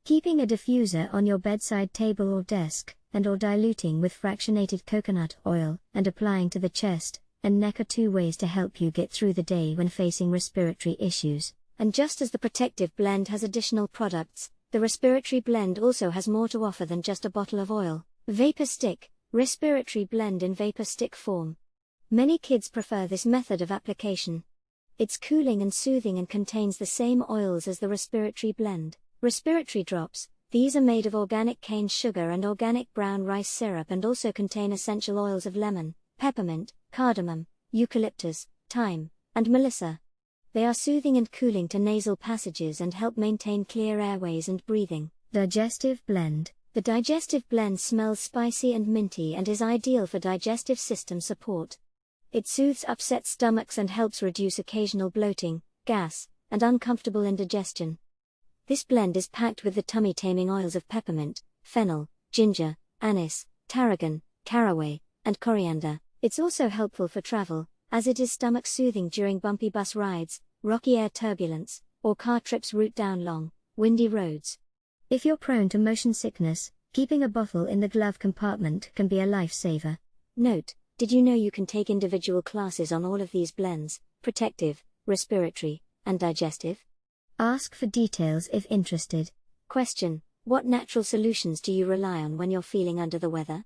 Keeping a diffuser on your bedside table or desk, and/or diluting with fractionated coconut oil and applying to the chest and neck are 2 ways to help you get through the day when facing respiratory issues. And just as the Protective Blend has additional products, the Respiratory Blend also has more to offer than just a bottle of oil. Vapor Stick, Respiratory Blend in vapor stick form. Many kids prefer this method of application. It's cooling and soothing and contains the same oils as the respiratory blend. Respiratory drops. These are made of organic cane sugar and organic brown rice syrup and also contain essential oils of lemon, peppermint, cardamom, eucalyptus, thyme, and melissa. They are soothing and cooling to nasal passages and help maintain clear airways and breathing. Digestive blend. The digestive blend smells spicy and minty and is ideal for digestive system support. It soothes upset stomachs and helps reduce occasional bloating, gas, and uncomfortable indigestion. This blend is packed with the tummy-taming oils of peppermint, fennel, ginger, anise, tarragon, caraway, and coriander. It's also helpful for travel, as it is stomach-soothing during bumpy bus rides, rocky air turbulence, or car trips route down long, windy roads. If you're prone to motion sickness, keeping a bottle in the glove compartment can be a lifesaver. Note: did you know you can take individual classes on all of these blends, protective, respiratory, and digestive? Ask for details if interested. Question: what natural solutions do you rely on when you're feeling under the weather?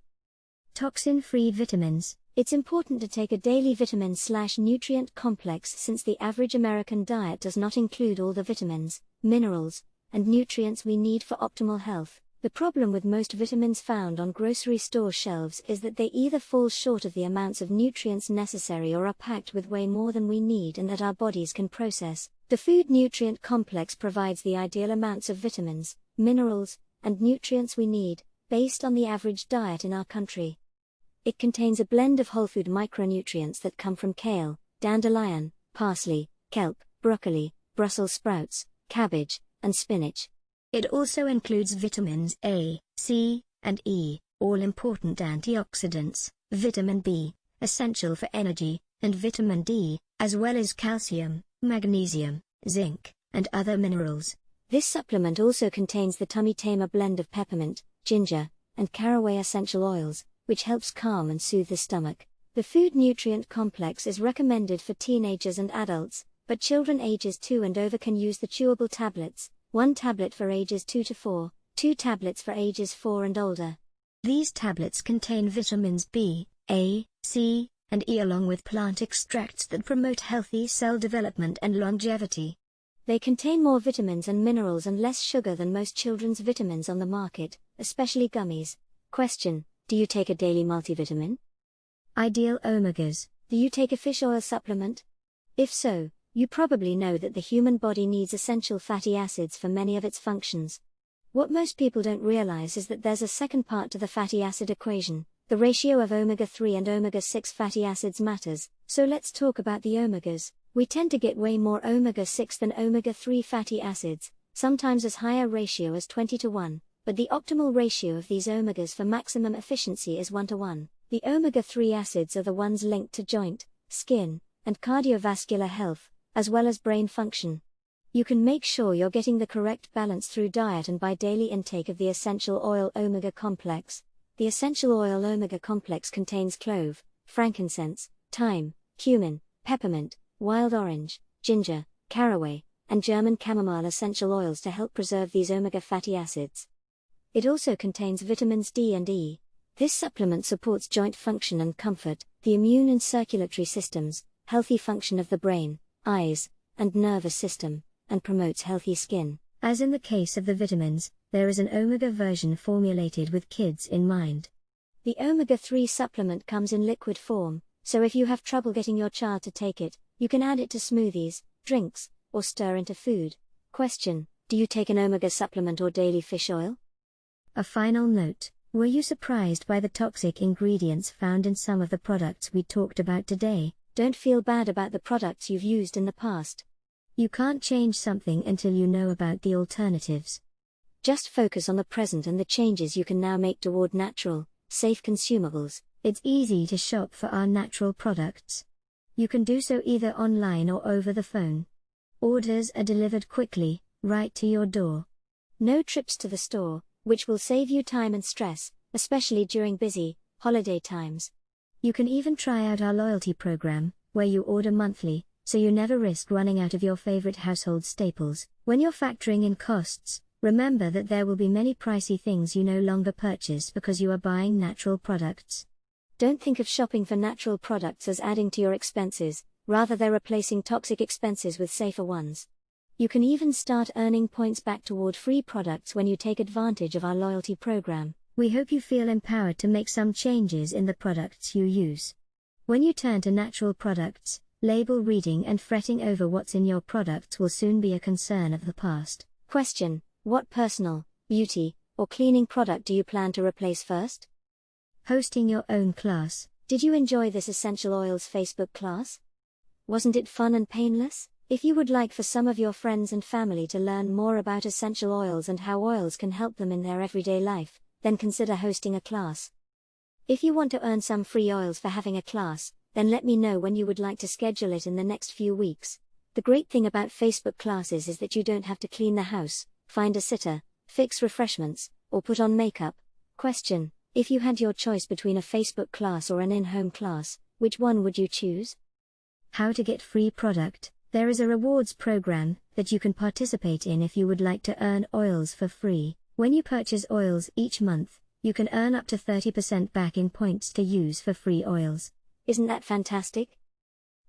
Toxin-free vitamins. It's important to take a daily vitamin/nutrient complex since the average American diet does not include all the vitamins, minerals, and nutrients we need for optimal health. The problem with most vitamins found on grocery store shelves is that they either fall short of the amounts of nutrients necessary or are packed with way more than we need and that our bodies can process. The food nutrient complex provides the ideal amounts of vitamins, minerals, and nutrients we need, based on the average diet in our country. It contains a blend of whole food micronutrients that come from kale, dandelion, parsley, kelp, broccoli, Brussels sprouts, cabbage, and spinach. It also includes vitamins A, C, and E, all important antioxidants, vitamin B, essential for energy, and vitamin D, as well as calcium, magnesium, zinc, and other minerals. This supplement also contains the Tummy Tamer blend of peppermint, ginger, and caraway essential oils, which helps calm and soothe the stomach. The food nutrient complex is recommended for teenagers and adults, but children ages 2 and over can use the chewable tablets, 1 tablet for ages 2 to 4, 2 tablets for ages 4 and older. These tablets contain vitamins B, A, C, and E along with plant extracts that promote healthy cell development and longevity. They contain more vitamins and minerals and less sugar than most children's vitamins on the market, especially gummies. Question: do you take a daily multivitamin? Ideal omegas. Do you take a fish oil supplement? If so, you probably know that the human body needs essential fatty acids for many of its functions. What most people don't realize is that there's a second part to the fatty acid equation. The ratio of omega-3 and omega-6 fatty acids matters, so let's talk about the omegas. We tend to get way more omega-6 than omega-3 fatty acids, sometimes as high a ratio as 20 to 1, but the optimal ratio of these omegas for maximum efficiency is 1 to 1. The omega-3 acids are the ones linked to joint, skin, and cardiovascular health, as well as brain function. You can make sure you're getting the correct balance through diet and by daily intake of the essential oil omega complex. The essential oil omega complex contains clove, frankincense, thyme, cumin, peppermint, wild orange, ginger, caraway, and German chamomile essential oils to help preserve these omega fatty acids. It also contains vitamins D and E. This supplement supports joint function and comfort, the immune and circulatory systems, healthy function of the brain, eyes, and nervous system, and promotes healthy skin. As in the case of the vitamins, there is an omega version formulated with kids in mind. The omega-3 supplement comes in liquid form, so if you have trouble getting your child to take it, you can add it to smoothies, drinks, or stir into food. Question: do you take an omega supplement or daily fish oil? A final note: were you surprised by the toxic ingredients found in some of the products we talked about today? Don't feel bad about the products you've used in the past. You can't change something until you know about the alternatives. Just focus on the present and the changes you can now make toward natural, safe consumables. It's easy to shop for our natural products. You can do so either online or over the phone. Orders are delivered quickly, right to your door. No trips to the store, which will save you time and stress, especially during busy, holiday times. You can even try out our loyalty program, where you order monthly, so you never risk running out of your favorite household staples. When you're factoring in costs, remember that there will be many pricey things you no longer purchase because you are buying natural products. Don't think of shopping for natural products as adding to your expenses, Rather, they're replacing toxic expenses with safer ones. You can even start earning points back toward free products when you take advantage of our loyalty program. We hope you feel empowered to make some changes in the products you use. When you turn to natural products, label reading and fretting over what's in your products will soon be a concern of the past. Question: what personal, beauty, or cleaning product do you plan to replace first? Hosting your own class. Did you enjoy this Essential Oils Facebook class? Wasn't it fun and painless? If you would like for some of your friends and family to learn more about essential oils and how oils can help them in their everyday life, then consider hosting a class. If you want to earn some free oils for having a class, then let me know when you would like to schedule it in the next few weeks. The great thing about Facebook classes is that you don't have to clean the house, find a sitter, fix refreshments, or put on makeup. Question: if you had your choice between a Facebook class or an in-home class, which one would you choose? How to get free product. There is a rewards program that you can participate in if you would like to earn oils for free. When you purchase oils each month, you can earn up to 30% back in points to use for free oils. Isn't that fantastic?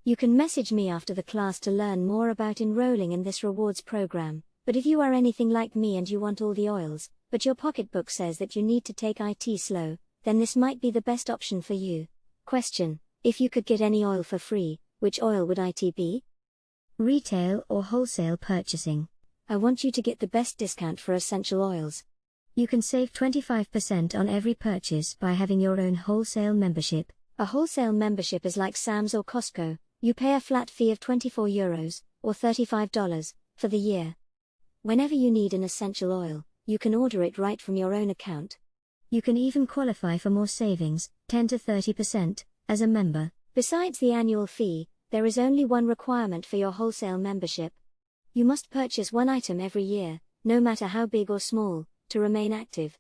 You can message me after the class to learn more about enrolling in this rewards program. But if you are anything like me and you want all the oils, but your pocketbook says that you need to take IT slow, then this might be the best option for you. Question: if you could get any oil for free, which oil would it be? Retail or wholesale purchasing. I want you to get the best discount for essential oils. You can save 25% on every purchase by having your own wholesale membership. A wholesale membership is like Sam's or Costco. You pay a flat fee of €24 or $35 for the year. Whenever you need an essential oil, you can order it right from your own account. You can even qualify for more savings, 10 to 30%, as a member. Besides the annual fee, there is only one requirement for your wholesale membership. You must purchase one item every year, no matter how big or small, to remain active.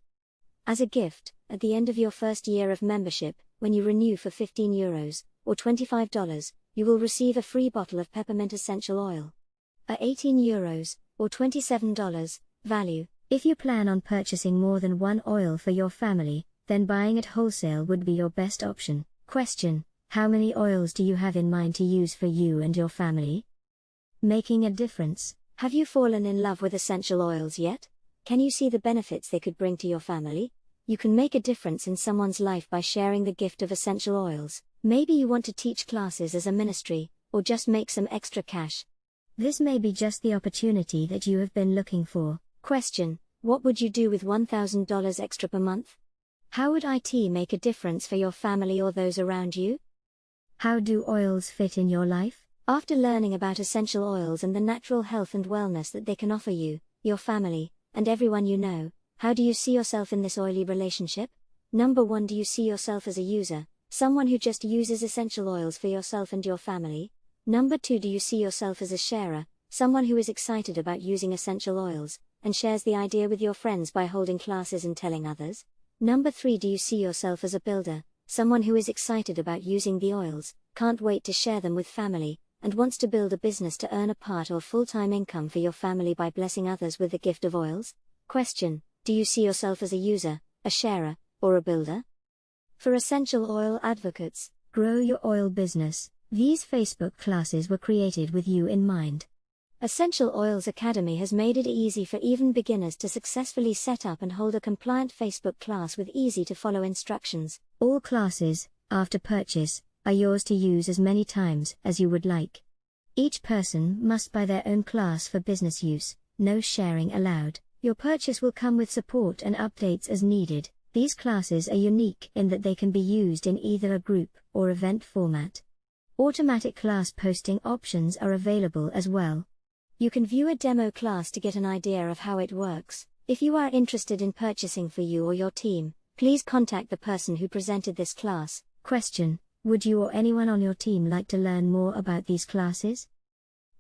As a gift, at the end of your first year of membership, when you renew for €15 or $25, you will receive a free bottle of peppermint essential oil. A €18 or $27 value. If you plan on purchasing more than one oil for your family, then buying at wholesale would be your best option. Question: how many oils do you have in mind to use for you and your family? Making a difference. Have you fallen in love with essential oils yet? Can you see the benefits they could bring to your family? You can make a difference in someone's life by sharing the gift of essential oils. Maybe you want to teach classes as a ministry, or just make some extra cash. This may be just the opportunity that you have been looking for. Question: what would you do with $1,000 extra per month? How would it make a difference for your family or those around you? How do oils fit in your life? After learning about essential oils and the natural health and wellness that they can offer you, your family, and everyone you know, how do you see yourself in this oily relationship? Number 1, do you see yourself as a user, someone who just uses essential oils for yourself and your family? Number 2, do you see yourself as a sharer, someone who is excited about using essential oils, and shares the idea with your friends by holding classes and telling others? Number 3, do you see yourself as a builder, someone who is excited about using the oils, can't wait to share them with family, and wants to build a business to earn a part or full-time income for your family by blessing others with the gift of oils? Question: do you see yourself as a user, a sharer, or a builder? For essential oil advocates, grow your oil business. These Facebook classes were created with you in mind. Essential Oils Academy has made it easy for even beginners to successfully set up and hold a compliant Facebook class with easy-to-follow instructions. All classes, after purchase, are yours to use as many times as you would like. Each person must buy their own class for business use, no sharing allowed. Your purchase will come with support and updates as needed. These classes are unique in that they can be used in either a group or event format. Automatic class posting options are available as well. You can view a demo class to get an idea of how it works. If you are interested in purchasing for you or your team, please contact the person who presented this class. Question: would you or anyone on your team like to learn more about these classes?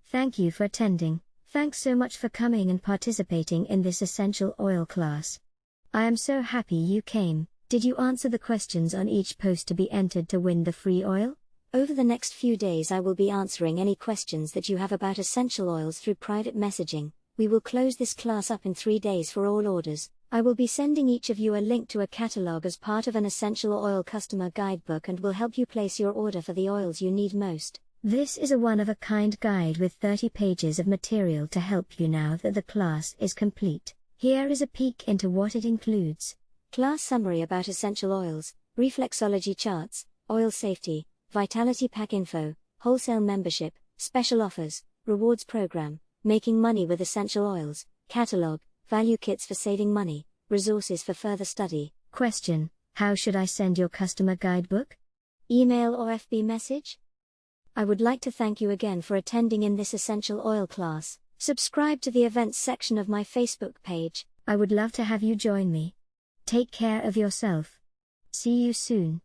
Thank you for attending. Thanks so much for coming and participating in this essential oil class. I am so happy you came. Did you answer the questions on each post to be entered to win the free oil? Over the next few days I will be answering any questions that you have about essential oils through private messaging. We will close this class up in 3 days for all orders. I will be sending each of you a link to a catalog as part of an essential oil customer guidebook and will help you place your order for the oils you need most. This is a one-of-a-kind guide with 30 pages of material to help you now that the class is complete. Here is a peek into what it includes. Class summary about essential oils, reflexology charts, oil safety, vitality pack info, wholesale membership, special offers, rewards program, making money with essential oils, catalog, value kits for saving money, resources for further study. Question: how should I send your customer guidebook? Email or FB message? I would like to thank you again for attending in this essential oil class. Subscribe to the events section of my Facebook page. I would love to have you join me. Take care of yourself. See you soon.